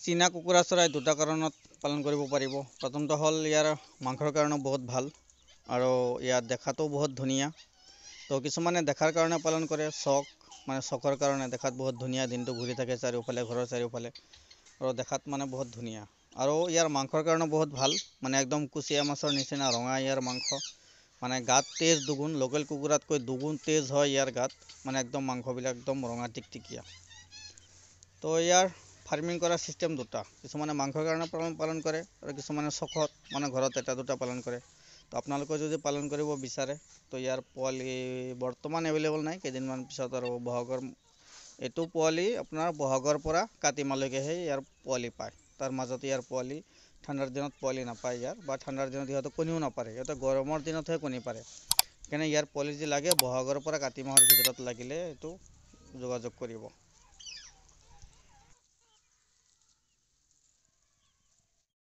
চীনা কুকুৰা চৰাই দুটা কাৰণত পালন কৰিব পাৰিব। প্ৰথমটো হ'ল ইয়াৰ মাংসৰ কাৰণে বহুত ভাল আৰু ইয়াৰ দেখাতো বহুত ধুনীয়া। তো কিছুমানে দেখাৰ কাৰণে পালন কৰে, চখৰ কাৰণে দেখাত বহুত ধুনীয়া, দিনটো ঘূৰি থাকে চাৰিওফালে, ঘৰৰ চাৰিওফালে আৰু দেখাত মানে বহুত ধুনীয়া। আৰু ইয়াৰ মাংসৰ কাৰণে বহুত ভাল, মানে একদম কুচিয়া মাছৰ নিচিনা ৰঙা ইয়াৰ মাংস, মানে গাত তেজ দুগুণ, লোকেল কুকুৰাতকৈ দুগুণ তেজ হয় ইয়াৰ গাত, মানে একদম মাংসবিলাক একদম ৰঙা টিকটিকীয়া। তো ইয়াৰ ফাৰ্মিং কৰা চিষ্টেম দুটা, কিছুমানে মাংসৰ কাৰণে পালন কৰে আৰু কিছুমানে চখত মানে ঘৰত এটা দুটা পালন কৰে। তো আপোনালোকে যদি পালন কৰিব বিচাৰে তো ইয়াৰ পোৱালি বৰ্তমান এভেইলেবল নাই, কেইদিনমান পিছত আৰু এইটো পোৱালি আপোনাৰ বহাগৰ পৰা কাতি মাহলৈকেহে ইয়াৰ পোৱালি পায়। তাৰ মাজতে ইয়াৰ পোৱালি ঠাণ্ডাৰ দিনত পোৱালি নাপায় ইয়াৰ, বা ঠাণ্ডাৰ দিনত ইহঁতে কণীও নাপাৰে, ইহঁতে গৰমৰ দিনতহে কণী পাৰে। সেইকাৰণে ইয়াৰ পোৱালি যি লাগে বহাগৰ পৰা কাতি মাহৰ ভিতৰত লাগিলে এইটো যোগাযোগ কৰিব।